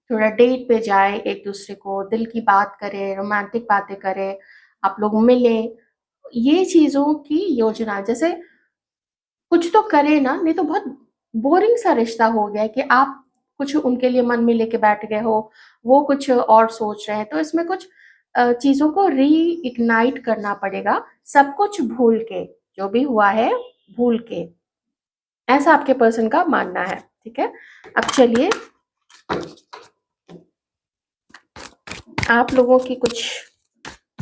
थोड़ा डेट पे जाएँ, एक-दूसरे को दिल की बात करें, रोमांटिक बातें करें, आप लोग मिलें। ये चीज़ों की योजना, जैसे कुछ तो करें ना, नहीं तो बहुत बोरिंग सा रिश्ता हो गया है कि आप कुछ उनके लिए मन में लेके बैठ गए हो, वो कुछ और सोच रहे हैं। तो इसमें कुछ चीज़ों को रीइग्नाइट करना पड़ेगा, सब कुछ भूल के, जो भी हुआ है भूल के, ऐसा आपके पर्सन का मानना है, ठीक है? अब चलिए आप लोगों की कुछ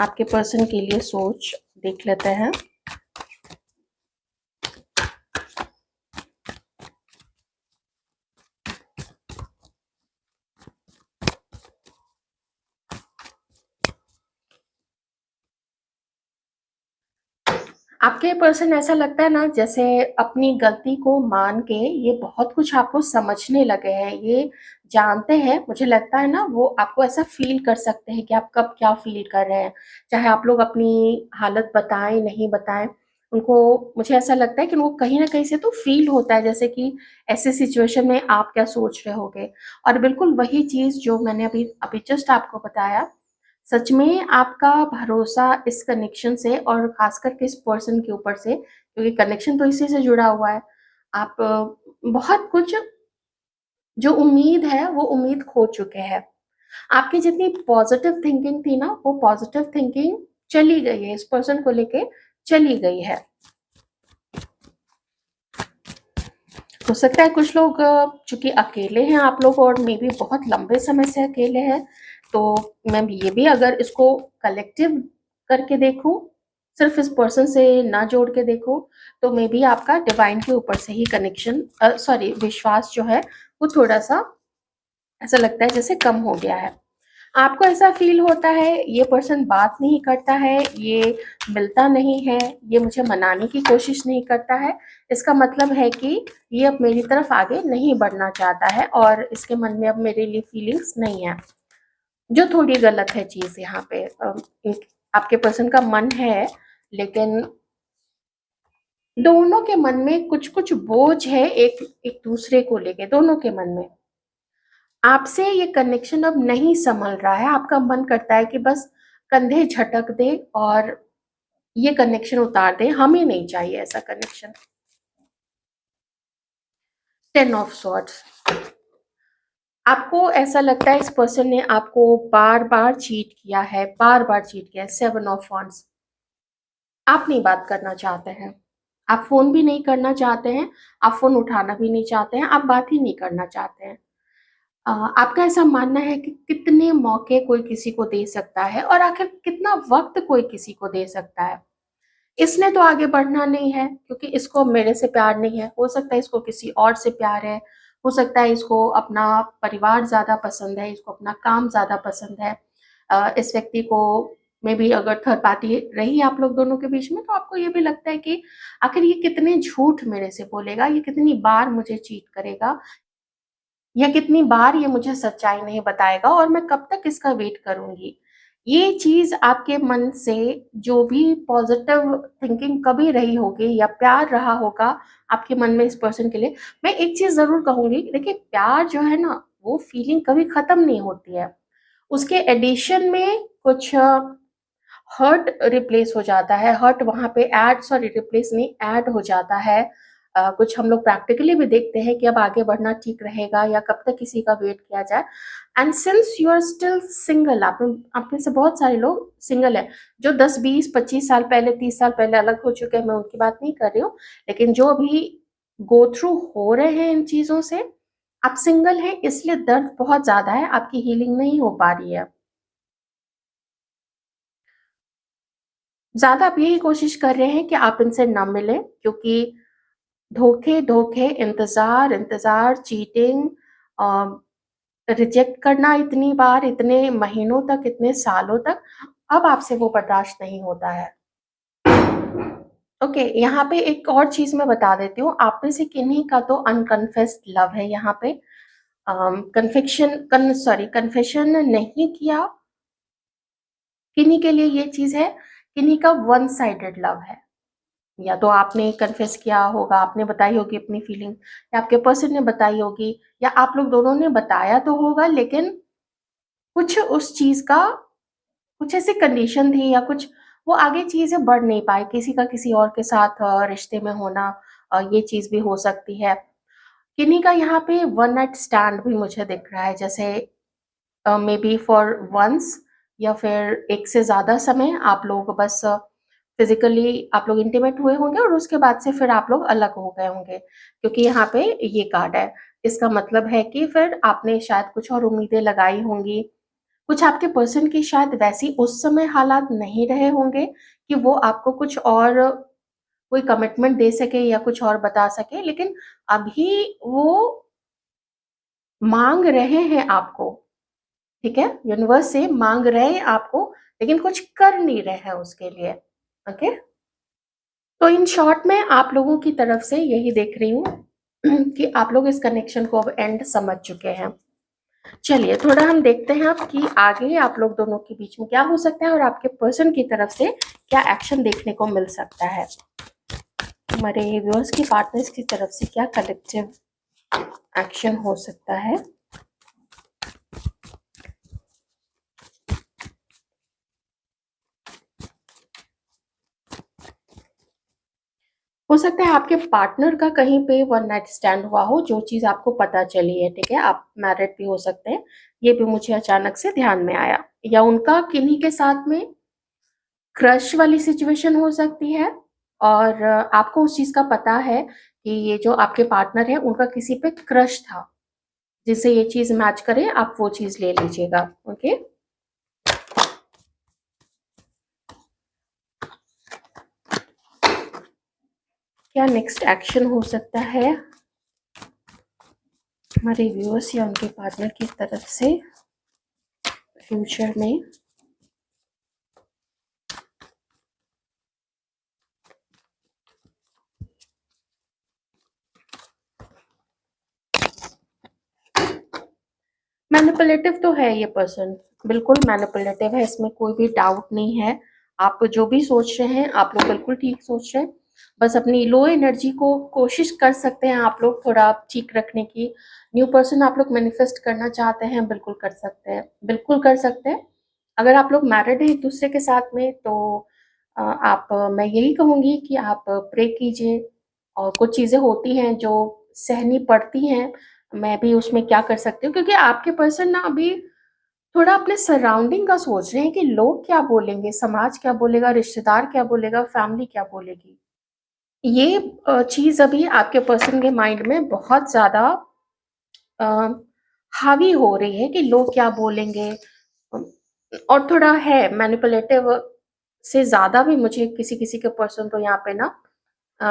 आपके पर्सन के लिए सोच देख लेते हैं। आपके पर्सन ऐसा लगता है ना जैसे अपनी गलती को मान के ये बहुत कुछ आपको समझने लगे हैं, ये जानते हैं, मुझे लगता है ना वो आपको ऐसा फ़ील कर सकते हैं कि आप कब क्या फ़ील कर रहे हैं। चाहे आप लोग अपनी हालत बताएँ, नहीं बताएँ, उनको मुझे ऐसा लगता है कि उनको कहीं न कहीं से तो फ़ील होता है जैसे कि ऐसे सिचुएशन में आप क्या सोच रहे होगे। और बिल्कुल वही चीज़ जो मैंने अभी अभी जस्ट आपको बताया, सच में आपका भरोसा इस कनेक्शन से और खास करके इस पर्सन के ऊपर से, क्योंकि कनेक्शन तो इसी से जुड़ा हुआ है। आप बहुत कुछ जो उम्मीद है वो उम्मीद खो चुके हैं। आपकी जितनी पॉजिटिव थिंकिंग थी ना वो पॉजिटिव थिंकिंग चली गई है, इस पर्सन को लेके चली गई है। हो सकता है कुछ लोग चूंकि अकेले हैं आप लोग और मे बी बहुत लंबे समय से अकेले हैं, तो मैं ये भी अगर इसको कलेक्टिव करके देखूं, सिर्फ इस पर्सन से ना जोड़ के देखूं, तो मे बी आपका डिवाइन के ऊपर से ही कनेक्शन सॉरी विश्वास जो है वो थोड़ा सा ऐसा लगता है जैसे कम हो गया है। आपको ऐसा फ़ील होता है ये पर्सन बात नहीं करता है, ये मिलता नहीं है, ये मुझे मनाने की कोशिश नहीं करता है, इसका मतलब है कि ये अब मेरी तरफ आगे नहीं बढ़ना चाहता है और इसके मन में अब मेरे लिए फीलिंग्स नहीं है, जो थोड़ी गलत है चीज़ यहाँ पे। आपके पर्सन का मन है, लेकिन दोनों के मन में कुछ-कुछ बोझ है एक एक दूसरे को लेके, दोनों के मन में। आपसे ये कनेक्शन अब नहीं संभल रहा है, आपका मन करता है कि बस कंधे झटक दे और ये कनेक्शन उतार दे, हमें नहीं चाहिए ऐसा कनेक्शन। 10 ऑफ सॉर्ड्स, आपको ऐसा लगता है इस पर्सन ने आपको बार-बार चीट किया है, बार-बार चीट किया है। 7 ऑफ वांड्स, आप नहीं बात करना चाहते हैं, आप फ़ोन भी नहीं करना चाहते हैं, आप फ़ोन उठाना भी नहीं चाहते हैं, आप बात ही नहीं करना चाहते हैं। आपका ऐसा मानना है कि कितने मौके कोई किसी को दे सकता है और आखिर कितना वक़्त कोई किसी को दे सकता है। इसने तो आगे बढ़ना नहीं है क्योंकि इसको मेरे से प्यार नहीं है, हो सकता है इसको किसी और से प्यार है, हो सकता है इसको अपना परिवार ज़्यादा पसंद है, इसको अपना काम ज़्यादा पसंद है। इस व्यक्ति को मेबी अगर थर्ड पार्टी रही आप लोग दोनों के बीच में, तो आपको ये भी लगता है कि आखिर ये कितने झूठ मेरे से बोलेगा, ये कितनी बार मुझे चीट करेगा या कितनी बार ये मुझे सच्चाई नहीं बताएगा और मैं कब तक इसका वेट करूँगी। ये चीज़ आपके मन से जो भी पॉज़िटिव थिंकिंग कभी रही होगी या प्यार रहा होगा आपके मन में इस पर्सन के लिए, मैं एक चीज़ ज़रूर कहूँगी, देखिए प्यार जो है ना, वो फीलिंग कभी ख़त्म नहीं होती है। उसके एडिशन में कुछ हर्ट रिप्लेस हो जाता है, हर्ट वहाँ पे ऐड सॉरी रिप्लेस नहीं ऐड हो जाता है। कुछ हम लोग प्रैक्टिकली भी देखते हैं कि अब आगे बढ़ना ठीक रहेगा या कब तक किसी का वेट किया जाए। And since you are still single, आप में से बहुत सारे लोग सिंगल हैं, जो 10, 20, 25 साल पहले, 30 साल पहले अलग हो चुके हैं, मैं उनकी बात नहीं कर रही हूँ। लेकिन जो अभी गो थ्रू हो रहे हैं इन चीज़ों से, आप सिंगल हैं इसलिए दर्द बहुत ज़्यादा है, आपकी हीलिंग नहीं हो पा रही है। ज़्यादा आप यही कोशिश कर रहे हैं कि आप इनसे ना मिलें, क्योंकि धोखे-धोखे, इंतज़ार, चीटिंग, अ, रिजेक्ट करना इतनी बार, इतने महीनों तक, इतने सालों तक, अब आपसे वो बर्दाश्त नहीं होता है। ओके, यहाँ पे एक और चीज़ मैं बता देती हूँ, आप में से किन्हीं का तो अनकन्फेस्ड लव है यहाँ पे। कन्फेशन नहीं किया, किन्हीं के लिए ये चीज़ है, किन्हीं का वन साइडेड लव है। या तो आपने कन्फेस किया होगा, आपने बताई होगी अपनी फीलिंग, या आपके पर्सन ने बताई होगी, या आप लोग दोनों ने बताया तो होगा, लेकिन कुछ उस चीज़ का कुछ ऐसी कंडीशन थी या कुछ वो आगे चीज़ें बढ़ नहीं पाई, किसी का किसी और के साथ रिश्ते में होना, ये चीज़ भी हो सकती है। किन्हीं का यहाँ पे वन नाइट स्टैंड भी मुझे दिख रहा है, जैसे मे बी फॉर वन्स या फिर एक से ज़्यादा समय आप लोग बस फिज़िकली आप लोग इंटीमेट हुए होंगे और उसके बाद से फिर आप लोग अलग हो गए होंगे, क्योंकि यहाँ पे ये कार्ड है। इसका मतलब है कि फिर आपने शायद कुछ और उम्मीदें लगाई होंगी, कुछ आपके पर्सन की शायद वैसी उस समय हालात नहीं रहे होंगे कि वो आपको कुछ और कोई कमिटमेंट दे सके या कुछ और बता सके, लेकिन अभी वो माँग रहे हैं आपको, ठीक है? यूनिवर्स से माँग रहे हैं आपको, लेकिन कुछ कर नहीं रहे हैं उसके लिए, ओके? तो इन शॉर्ट में आप लोगों की तरफ से यही देख रही हूँ कि आप लोग इस कनेक्शन को अब एंड समझ चुके हैं। चलिए थोड़ा हम देखते हैं अब कि आगे आप लोग दोनों के बीच में क्या हो सकता है और आपके पर्सन की तरफ से क्या एक्शन देखने को मिल सकता है। हमारे व्यूअर्स की पार्टनर्स की तरफ से क्या कलेक्टिव एक्शन हो सकता है। हो सकता है आपके पार्टनर का कहीं पे वन नाइट स्टैंड हुआ हो, जो चीज आपको पता चली है, ठीक है। आप मैरिड भी हो सकते हैं, ये भी मुझे अचानक से ध्यान में आया। या उनका किन्हीं के साथ में क्रश वाली सिचुएशन हो सकती है और आपको उस चीज का पता है कि ये जो आपके पार्टनर है उनका किसी पे क्रश था, जिससे ये चीज मैच करे, आप वो चीज ले लीजिएगा। ओके, क्या नेक्स्ट एक्शन हो सकता है हमारे व्यूअर्स या उनके पार्टनर की तरफ से फ्यूचर में। मैनिपुलेटिव तो है ये पर्सन, बिल्कुल मैनिपुलेटिव है, इसमें कोई भी डाउट नहीं है। आप जो भी सोच रहे हैं आप लोग बिल्कुल ठीक सोच रहे हैं। बस अपनी लो एनर्जी को कोशिश कर सकते हैं आप लोग थोड़ा ठीक रखने की। न्यू पर्सन आप लोग मैनिफेस्ट करना चाहते हैं, बिल्कुल कर सकते हैं, बिल्कुल कर सकते हैं। अगर आप लोग मैरिड हैं एक दूसरे के साथ में तो मैं यही कहूंगी कि आप प्रे कीजिए। और कुछ चीजें होती हैं जो सहनी पड़ती हैं, मैं भी उसमें क्या कर सकती हूँ, क्योंकि आपके पर्सन ना अभी थोड़ा अपने सराउंडिंग का सोच रहे हैं कि लोग क्या बोलेंगे, समाज क्या बोलेगा, रिश्तेदार क्या बोलेगा, फैमिली क्या बोलेगी। ये चीज अभी आपके पर्सन के माइंड में बहुत ज्यादा अ, हावी हो रही है कि लोग क्या बोलेंगे। और थोड़ा है मैनिपुलेटिव से ज्यादा भी मुझे किसी किसी के पर्सन तो यहाँ पे ना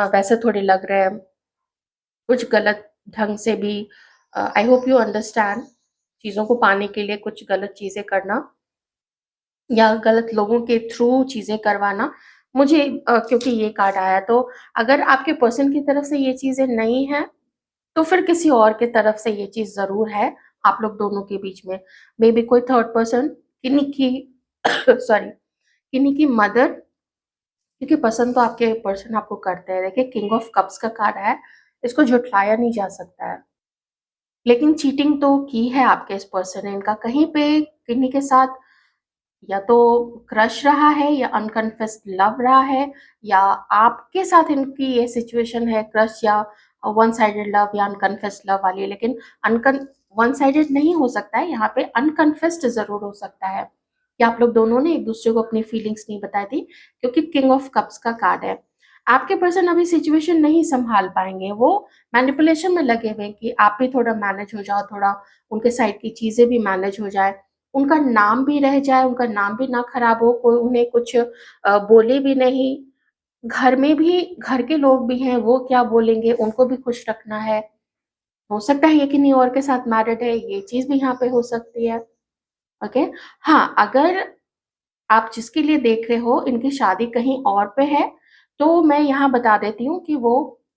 वैसे थोड़े लग रहे हैं, कुछ गलत ढंग से भी। आई होप यू अंडरस्टैंड, चीज़ों को पाने के लिए कुछ गलत चीज़ें करना या गलत लोगों के थ्रू चीज़ें करवाना। मुझे क्योंकि ये कार्ड आया, तो अगर आपके पर्सन की तरफ से ये चीज़ें नहीं हैं तो फिर किसी और के तरफ से ये चीज़ ज़रूर है आप लोग दोनों के बीच में। मे बी कोई थर्ड पर्सन, किन्हीं की सॉरी, किन्हीं की मदर, क्योंकि पसंद तो आपके पर्सन आपको करते हैं। देखिए किंग ऑफ कप्स का कार्ड है, इसको झुठलाया नहीं जा सकता है। लेकिन चीटिंग तो की है आपके इस पर्सन ने, इनका कहीं पे किन्हीं के साथ या तो क्रश रहा है या अनकन्फेस्ड लव रहा है, या आपके साथ इनकी ये सिचुएशन है क्रश या वन साइडेड लव या अनकन्फेस्ड लव वाली। लेकिन अनकन वन साइडेड नहीं हो सकता है, यहाँ पे अनकन्फेस्ड जरूर हो सकता है कि आप लोग दोनों ने एक दूसरे को अपनी फीलिंग्स नहीं बताई थी, क्योंकि किंग ऑफ कप्स का कार्ड है। आपके पर्सन अभी सिचुएशन नहीं संभाल पाएंगे, वो मैनिपुलेशन में लगे हुए हैं कि आप भी थोड़ा मैनेज हो जाओ, थोड़ा उनके साइड की चीजें भी मैनेज हो जाए, उनका नाम भी रह जाए, उनका नाम भी ना खराब हो, कोई उन्हें कुछ बोले भी नहीं। घर में भी घर के लोग भी हैं, वो क्या बोलेंगे, उनको भी खुश रखना है। हो सकता है ये किन्हीं और के साथ मैरिड है, ये चीज भी यहाँ पे हो सकती है। ओके, हाँ, अगर आप जिसके लिए देख रहे हो इनकी शादी कहीं और पे है, तो मैं यहाँ बता देती हूँ कि वो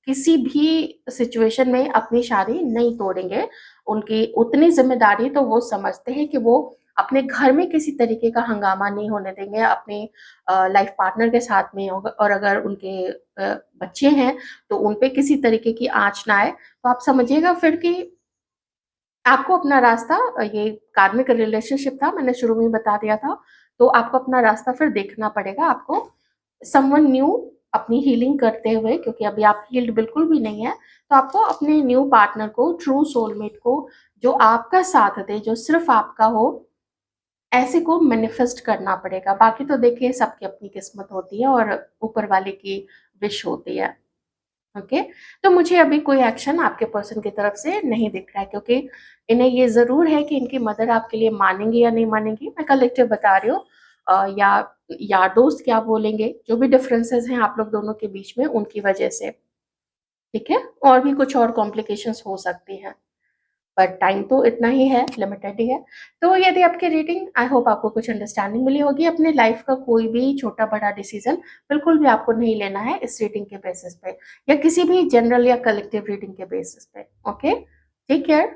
किसी भी सिचुएशन में अपनी शादी नहीं तोड़ेंगे। उनकी उतनी जिम्मेदारी तो वो समझते हैं कि वो अपने घर में किसी तरीके का हंगामा नहीं होने देंगे अपने लाइफ पार्टनर के साथ में। और अगर उनके बच्चे हैं तो उन पे किसी तरीके की आंच ना आए, तो आप समझिएगा फिर कि आपको अपना रास्ता, ये कार्मिक रिलेशनशिप था, मैंने शुरू में ही बता दिया था, तो आपको अपना रास्ता फिर देखना पड़ेगा। आपको समवन न्यू अपनी हीलिंग करते हुए, क्योंकि अभी आप हील्ड बिल्कुल भी नहीं है, तो आपको अपने न्यू पार्टनर को, ट्रू सोलमेट को, जो आपका साथ दे, जो सिर्फ आपका हो, ऐसे को मैनिफेस्ट करना पड़ेगा। बाकी तो देखिए सबकी अपनी किस्मत होती है और ऊपर वाले की विश होती है। ओके, तो मुझे अभी कोई एक्शन आपके पर्सन की तरफ से नहीं दिख रहा है, क्योंकि इन्हें ये जरूर है कि इनकी मदर आपके लिए मानेंगी या नहीं मानेंगी, मैं कलेक्टिव बता रही हूँ। या यार दोस्त क्या बोलेंगे, जो भी डिफरेंसेस हैं आप लोग दोनों के बीच में, उनकी वजह से, ठीक है। और भी कुछ और कॉम्प्लिकेशंस हो सकती हैं। बट टाइम तो इतना ही है, लिमिटेड ही है। तो यदि आपकी रीडिंग, आई होप आपको कुछ अंडरस्टैंडिंग मिली होगी। अपने लाइफ का कोई भी छोटा बड़ा डिसीजन बिल्कुल भी आपको नहीं लेना है इस रीडिंग के बेसिस पे, या किसी भी जनरल या कलेक्टिव रीडिंग के बेसिस पे। Okay, take care.